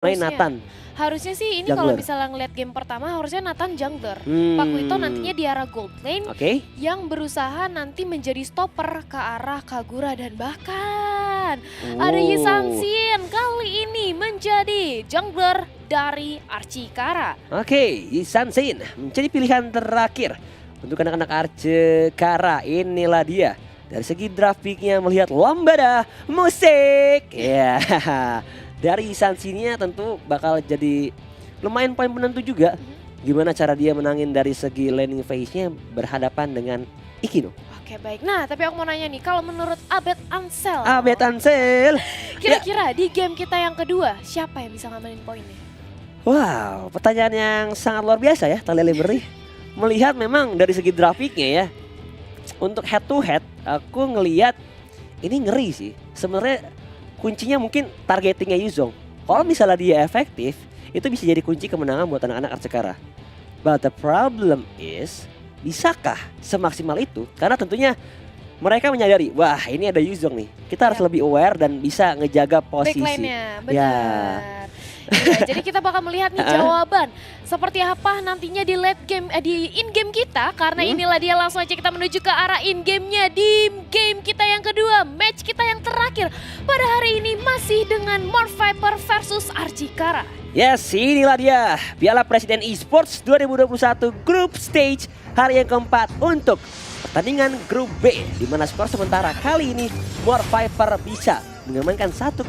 Main Harusnya. Nathan. Harusnya sih ini kalau Jungler. misalnya ngeliat game pertama harusnya Nathan jungler. Pakuito nantinya di arah gold lane Oke. yang berusaha nanti menjadi stopper ke arah Kagura dan bahkan ada Yisansin kali ini menjadi jungler dari Archikara. Oke, Yisansin menjadi pilihan terakhir untuk anak-anak Archikara. Inilah dia. Dari segi draft picknya melihat lambada musik. Ya, dari Yisansinnya tentu bakal jadi lumayan poin penentu juga. Gimana cara dia menangin dari segi laning phase-nya berhadapan dengan Ikino. Oke baik, nah tapi aku mau nanya nih, kalau menurut Abed Ansel, Abed Ansel. kira-kira di game kita yang kedua siapa yang bisa ngamenin poinnya? Wow, pertanyaan yang sangat luar biasa ya, Thalia Liberty. Melihat memang dari segi grafiknya ya, untuk head to head, aku ngelihat ini ngeri sih. Sebenarnya kuncinya mungkin targetingnya Yuzong. Kalau misalnya dia efektif, itu bisa jadi kunci kemenangan buat anak-anak Archikara. But the problem is, bisakah semaksimal itu? Karena tentunya mereka menyadari, wah ini ada Yuzong nih. Kita harus lebih aware dan bisa ngejaga posisi. Backlane-nya, benar. Ya. Iya, jadi kita bakal melihat nih jawaban seperti apa nantinya di late game, di in game kita. Karena inilah dia, langsung aja kita menuju ke arah in game-nya di game kita yang kedua. Match kita yang terakhir pada hari ini masih dengan Morph Viper versus Archikara. Yes, inilah dia Piala Presiden Esports 2021 Group Stage hari yang keempat untuk pertandingan Grup B, di mana skor sementara kali ini Morph Viper bisa mengamankan 1-0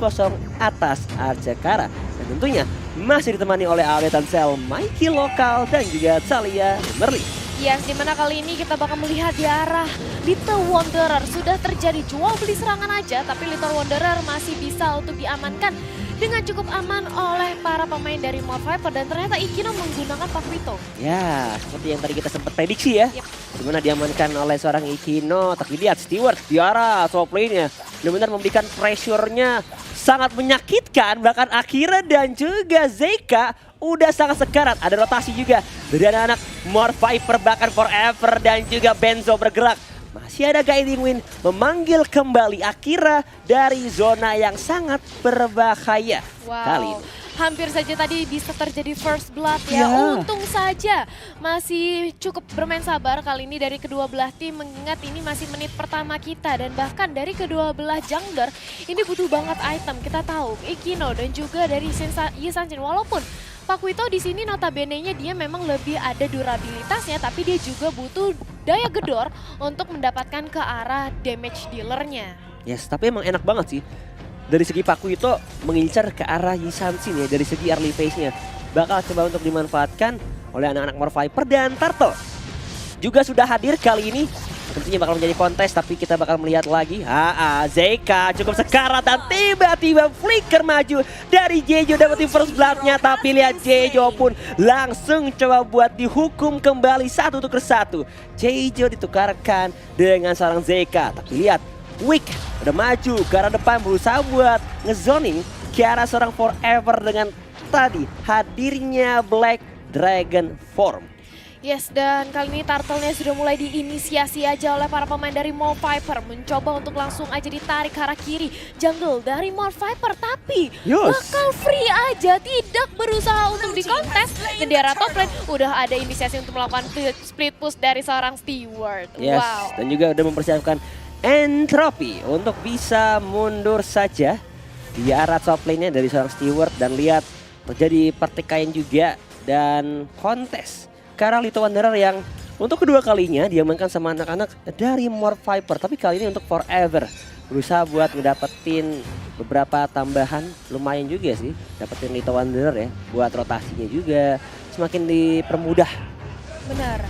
atas Archikara. Dan tentunya masih ditemani oleh Abed Ansel, Mikey Lokal, dan juga Thalia Merli. Yes, dimana kali ini kita bakal melihat di arah Little Wanderer. Sudah terjadi jual beli serangan aja, tapi Little Wanderer masih bisa untuk diamankan dengan cukup aman oleh para pemain dari Morph Viper. Dan ternyata Ikino menggunakan Pakuito. Ya, seperti yang tadi kita sempat prediksi ya. Yep. Dimana diamankan oleh seorang Ikino, tapi lihat Steward di arah top lane-nya benar-benar memberikan pressure-nya sangat menyakitkan. Bahkan Akira dan juga Zeka udah sangat sekarat. Ada rotasi juga dari anak-anak Morph Viper, bahkan Forever dan juga Benzo bergerak. Masih ada Guiding Wind memanggil kembali Akira dari zona yang sangat berbahaya kali ini. Hampir saja tadi bisa terjadi first blood ya. Untung saja masih cukup bermain sabar kali ini dari kedua belah tim, mengingat ini masih menit pertama kita. Dan bahkan dari kedua belah jungler ini butuh banget item. Kita tahu Ikino dan juga dari Yisansin, walaupun Pakuito di sini notabene-nya dia memang lebih ada durabilitasnya, tapi dia juga butuh daya gedor untuk mendapatkan ke arah damage dealernya. Yes, tapi emang enak banget sih. Dari segi Pakuito mengincar ke arah Yisansin ya, dari segi early phase-nya. Bakal coba untuk dimanfaatkan oleh anak-anak Morph Viper, dan Turtle juga sudah hadir kali ini. Tentunya bakal menjadi kontes, tapi kita bakal melihat lagi. Zeka cukup sekarat dan tiba-tiba flicker maju dari Jejo, dapetin first blood-nya. Tapi lihat Jejo pun langsung coba buat dihukum kembali 1-1. Jejo ditukarkan dengan seorang Zeka. Tapi lihat Wick udah maju ke arah depan, berusaha buat ngezoning ke arah seorang Forever dengan tadi hadirnya Black Dragon Form. Yes, dan kali ini Turtle-nya sudah mulai diinisiasi aja oleh para pemain dari Morph Viper. Mencoba untuk langsung aja ditarik ke arah kiri jungle dari Morph Viper. Tapi bakal free aja, tidak berusaha untuk dikontes. Dan di arah top lane udah ada inisiasi untuk melakukan split push dari seorang Steward. Yes, Wow. dan juga udah mempersiapkan Entropy untuk bisa mundur saja di arah top lane-nya dari seorang Steward. Dan lihat terjadi pertikaian juga dan kontes karena Little Wanderer yang untuk kedua kalinya diamankan sama anak-anak dari Morph Viper. Tapi kali ini untuk Forever berusaha buat ngedapetin beberapa tambahan, lumayan juga sih dapetin Little Wanderer ya, buat rotasinya juga semakin dipermudah. Benar.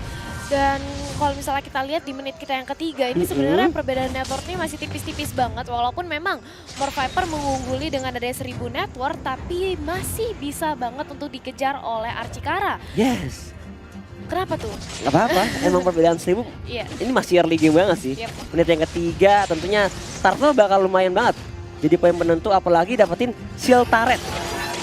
Dan kalau misalnya kita lihat di menit kita yang ketiga ini sebenarnya perbedaan networknya masih tipis-tipis banget. Walaupun memang Morph Viper mengungguli dengan adanya 1000 network, tapi masih bisa banget untuk dikejar oleh Archikara. Yes. Kenapa tuh? Gak apa-apa, emang perbedaan 1000 ini masih early game banget sih. Menit yang ketiga tentunya Turtle bakal lumayan banget jadi poin penentu, apalagi dapetin shield turret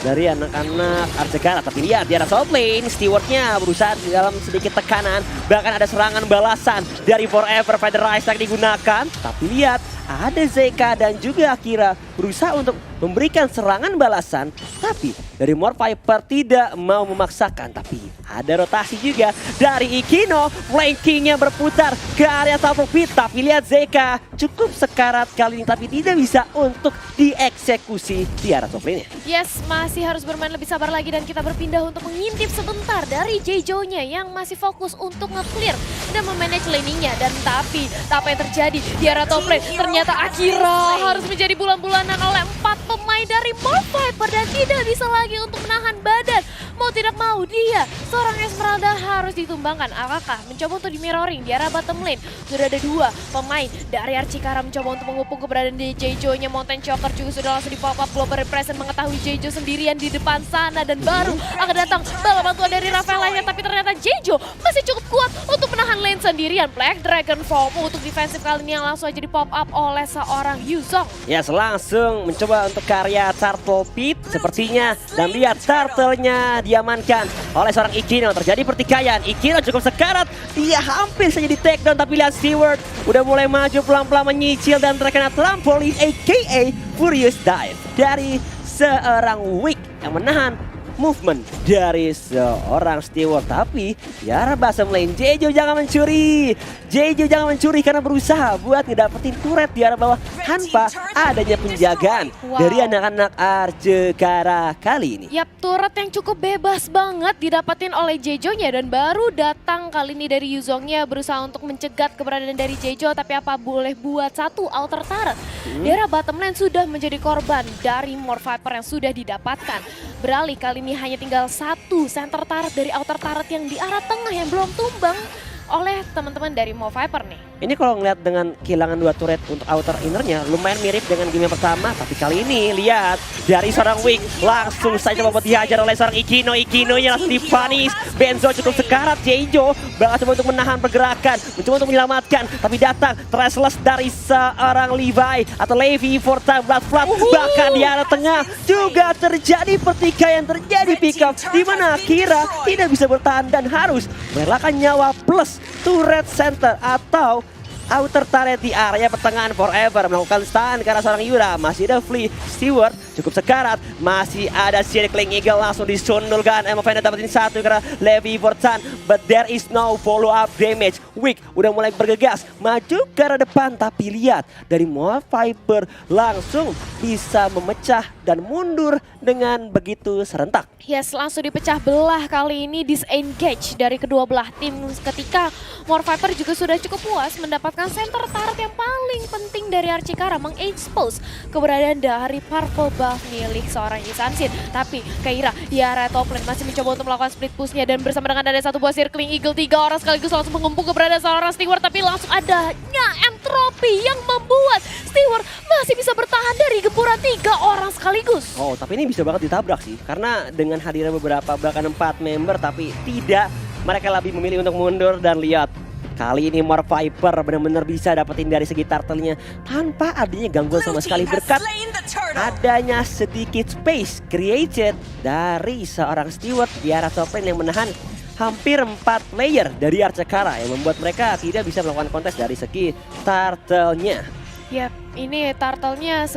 dari anak-anak Archikara. Tapi lihat di arah top lane, Steward-nya berusaha di dalam sedikit tekanan. Bahkan ada serangan balasan dari Forever, Feather Rise yang digunakan. Tapi lihat ada Zeka dan juga Akira berusaha untuk memberikan serangan balasan, tapi dari Morph Viper tidak mau memaksakan. Tapi ada rotasi juga dari Ikino, flankingnya berputar ke area Turtle Pit, tapi lihat Zeka cukup sekarat kali ini, tapi tidak bisa untuk dieksekusi di arah top lane-nya. Yes, masih harus bermain lebih sabar lagi dan kita berpindah untuk mengintip sebentar dari Jejo-nya yang masih fokus untuk nge-clear dan memanage laning-nya. Dan tapi apa yang terjadi di arah top lane? Ternyata Akira harus menjadi bulan-bulanan oleh 4 pemain dari Morph Viper dan tidak bisa lagi untuk menahan badan. Mau tidak mau dia, seorang Esmeralda harus ditumbangkan. Apakah mencoba untuk di mirroring di arah bottom lane? Sudah ada 2 pemain dari Archikara mencoba untuk mengupung keberadaan di Jejo-nya. Mountain Choker juga sudah langsung di pop up. Global Represent mengetahui Jejo sendirian di depan sana dan baru akan datang bala bantuan dari Rafael lainnya. Tapi ternyata Jejo masih cukup kuat untuk menahan lane sendirian. Black Dragon Form untuk defensif kali ini yang langsung aja di pop up oleh seorang Yuzong. Yes, langsung mencoba untuk karya Turtle Pit sepertinya. Dan lihat turtle-nya diamankan oleh seorang Ikino. Terjadi pertikaian, Ikino cukup sekarat, dia hampir saja di take down. Tapi lihat Stewart udah mulai maju pelan-pelan menyicil dan terkena trampolin aka Furious Dive dari seorang Wick yang menahan movement dari seorang Stewart. Tapi di arah bottom lane, Jejo jangan mencuri. Jejo jangan mencuri karena berusaha buat ngedapetin turret di arah bawah tanpa adanya penjagaan dari anak-anak Archikara kali ini. Yap, turret yang cukup bebas banget didapatin oleh Jejo-nya dan baru datang kali ini dari Yuzongnya berusaha untuk mencegat keberadaan dari Jejo. Tapi apa boleh buat satu outer turret. Di arah bottom lane sudah menjadi korban dari Morph Viper yang sudah didapatkan. Beralih kali ini hanya tinggal 1 center turret dari outer turret yang di arah tengah yang belum tumbang oleh teman-teman dari Morph Viper nih. Ini kalau ngeliat dengan kehilangan 2 turret untuk outer innernya lumayan mirip dengan game yang pertama. Tapi kali ini lihat dari seorang Wick langsung saja membuat dihajar oleh seorang Ikino. Ikinonya langsung dipanis. Benzo cukup sekarat. Jejo bakal coba untuk menahan pergerakan, mencoba untuk menyelamatkan. Tapi datang Trestless dari seorang Levi atau Levi for time Blood Flood. Bahkan di arah tengah juga terjadi pertikaian, terjadi pick up di mana Akira tidak bisa bertahan dan harus merelakan nyawa plus turret center atau outer turret di area pertengahan forever. Melakukan stun karena seorang Yura. Masih ada Flea, Stewart cukup sekarat. Masih ada Circling Eagle langsung disundulkan. Emofenda dapetin 1 karena Levi Vortan. But there is no follow up damage. Wick udah mulai bergegas maju ke arah depan. Tapi lihat dari Morph Viper langsung bisa memecah dan mundur dengan begitu serentak. Yes, langsung dipecah belah kali ini, disengage dari kedua belah tim ketika Morph Viper juga sudah cukup puas mendapatkan center turret yang paling penting dari Archikara, mengexpose keberadaan dari purple buff milik seorang Isansin. Tapi Keira di area top lane masih mencoba untuk melakukan split push-nya dan bersama dengan ada 1 buah Circling Eagle, 3 orang sekaligus langsung mengempung keberadaan seorang Stewart. Tapi langsung adanya entropy yang membuat Stewart masih bisa bertahan dari gempuran 3 orang sekaligus. Oh, tapi ini bisa banget ditabrak sih. Karena dengan hadirnya beberapa bahkan 4 member tapi tidak, mereka lebih memilih untuk mundur. Dan lihat kali ini Morph Viper benar-benar bisa dapetin dari segi turtle-nya tanpa adanya gangguan sama sekali berkat adanya sedikit space created dari seorang Stewart di arah top lane yang menahan hampir 4 player dari Archikara yang membuat mereka tidak bisa melakukan kontes dari segi turtle-nya. Yap, ini turtle-nya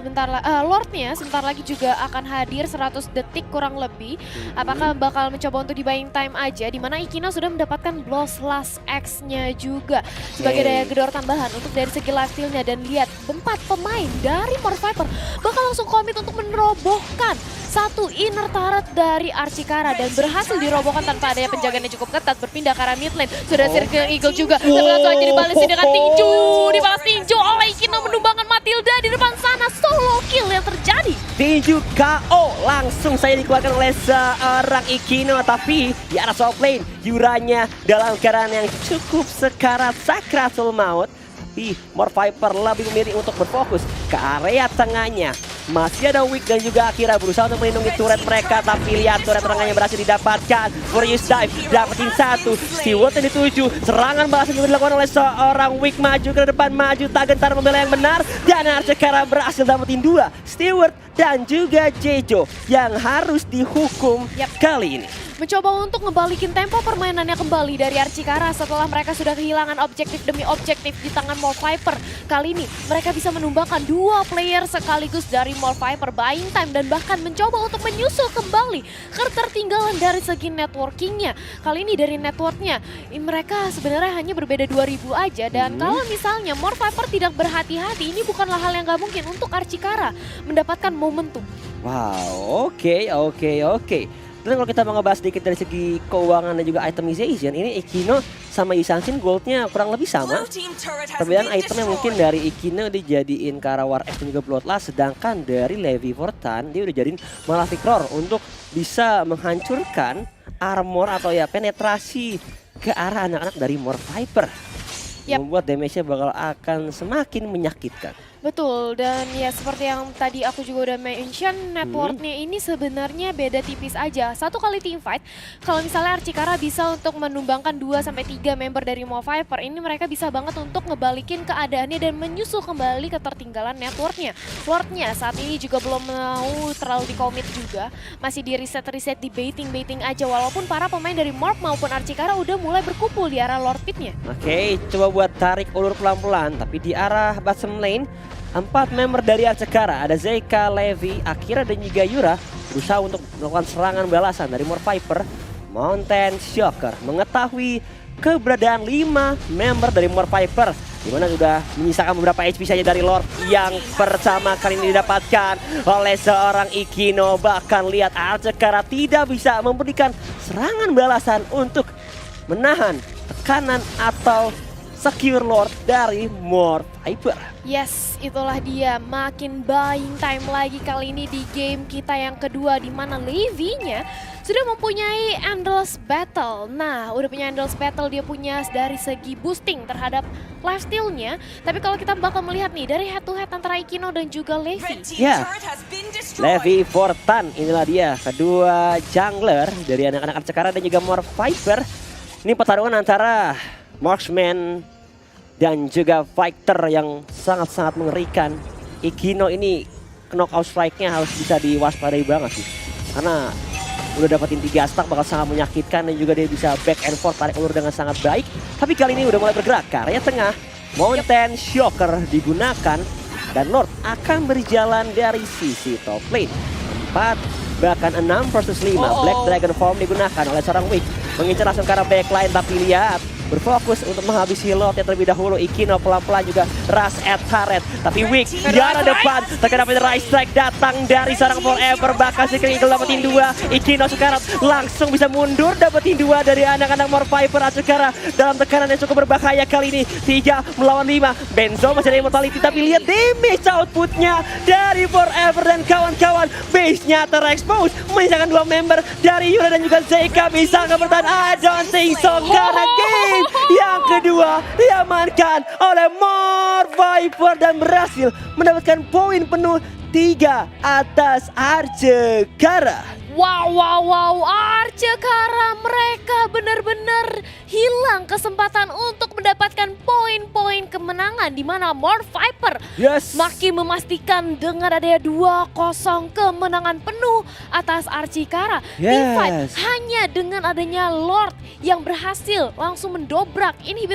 Lord-nya sebentar lagi juga akan hadir 100 detik kurang lebih. Apakah bakal mencoba untuk di buying time aja, dimana Ikino sudah mendapatkan Bloodlust X-nya juga sebagai daya gedor tambahan untuk dari segi life steal-nya. Dan lihat 4 pemain dari Morph Viper bakal langsung komit untuk merobohkan 1 inner turret dari Archikara dan berhasil dirobohkan tanpa adanya penjagaannya cukup ketat. Berpindah ke arah mid lane, sudah Circle Eagle juga, tapi langsung aja dibalesi dengan tinju, dibalas tinju oleh Ikino menumbangkan Matilda di depan sana. Solo kill yang terjadi. Tinju KO langsung saya dikeluarkan oleh seorang Ikino. Tapi di arah top lane Yuranya dalam keadaan yang cukup sekarat, sakratul maut. Tapi Morph Viper lebih memilih untuk berfokus ke area tengahnya. Masih ada Wick dan juga Akira berusaha untuk melindungi turret mereka. Tapi lihat turret tengahnya berhasil didapatkan. Furious Dive dapetin 1. Stewart yang dituju. Serangan balas yang dilakukan oleh seorang Wick. Maju ke depan, maju tak gentar membela yang benar. Dan Archikara berhasil dapetin 2. Stewart dan juga Jejo yang harus dihukum kali ini. mencoba untuk ngebalikin tempo permainannya kembali dari Archikara setelah mereka sudah kehilangan objektif demi objektif di tangan More Viper. Kali ini mereka bisa menumbangkan 2 player sekaligus dari More Viper, buying time dan bahkan mencoba untuk menyusul kembali ketertinggalan dari segi networkingnya. Kali ini dari networknya mereka sebenarnya hanya berbeda 2000 aja dan kalau misalnya More Viper tidak berhati-hati, ini bukanlah hal yang gak mungkin untuk Archikara mendapatkan momentum. Wow, oke. Dan kalau kita mau ngebahas sedikit dari segi keuangan dan juga itemization, ini Ikino sama Yisanshin goldnya kurang lebih sama. Perbedaan itemnya mungkin dari Ikino dijadiin Kara War X dan juga Bloodlust, sedangkan dari Levi Fortan dia udah jadiin Malefic Roar untuk bisa menghancurkan armor atau ya penetrasi ke arah anak-anak dari More Viper. Membuat damage-nya bakal akan semakin menyakitkan. Betul, dan ya seperti yang tadi aku juga udah mention, networknya ini sebenarnya beda tipis aja. Satu kali team fight, kalau misalnya Archikara bisa untuk menumbangkan 2-3 member dari More Viper, ini mereka bisa banget untuk ngebalikin keadaannya dan menyusul kembali ketertinggalan networknya. Lordnya saat ini juga belum mau terlalu dikomit juga, masih di reset-reset, di baiting aja, walaupun para pemain dari Morph maupun Archikara udah mulai berkumpul di arah Lord Pitnya. Oke, coba buat tarik ulur pelan-pelan, tapi di arah bottom lane 4 member dari Archikara, ada Zeka, Levi, Akira dan juga Yura berusaha untuk melakukan serangan balasan dari More Viper. Mountain Shocker mengetahui keberadaan 5 member dari More Viper, dimana sudah menyisakan beberapa HP saja dari Lord yang pertama kali ini didapatkan oleh seorang Ikino. Bahkan lihat Archikara tidak bisa memberikan serangan balasan untuk menahan tekanan atau secure Lord dari More Viper. Yes, itulah dia, makin buying time lagi kali ini di game kita yang kedua, di mana Levi-nya sudah mempunyai Endless Battle. Nah, udah punya Endless Battle, dia punya dari segi boosting terhadap lifesteal-nya. Tapi kalau kita bakal melihat nih dari head to head antara Ikino dan juga Levi. Ya, Levi Fortan inilah dia, kedua jungler dari anak-anak Archikara dan juga More Viper. Ini pertarungan antara marksman dan juga fighter yang sangat-sangat mengerikan. Ikino ini knockout strike-nya harus bisa diwaspadai banget sih. Karena udah dapetin 3 stack bakal sangat menyakitkan dan juga dia bisa back and forth tarik ulur dengan sangat baik. Tapi kali ini udah mulai bergerak ke area tengah. Mountain Shocker digunakan dan Lord akan berjalan dari sisi top lane. 4 bahkan 6 versus 5. Black Dragon Form digunakan oleh seorang Wick. Mengincar langsung ke arah backline, tapi lihat berfokus untuk menghabisi Lord yang terlebih dahulu. Ikino pelan-pelan juga rush at turret, tapi Wick di arah depan terkena right strike datang dari seorang Forever. Bahkan Secret Eagle dapetin 2. Ikino sekarang langsung bisa mundur dapetin 2 dari anak-anak More Viper. Archikara dalam tekanan yang cukup berbahaya kali ini, 3 melawan 5. Benzo masih ada immortality, tapi lihat damage outputnya dari Forever dan kawan-kawan. Base-nya terekspos, menyisakan 2 member dari Yura dan juga Zeka. Bisa nggak bertahan? I don't think so, karena game yang kedua diamankan oleh More Viper dan berhasil mendapatkan poin penuh 3 atas Archikara. Wow, Archikara mereka benar-benar hilang kesempatan untuk mendapatkan poin-poin kemenangan, di mana More Viper makin memastikan dengan adanya 2-0 kemenangan penuh atas Archikara. Teamfight hanya dengan adanya Lord yang berhasil langsung mendobrak inhibitor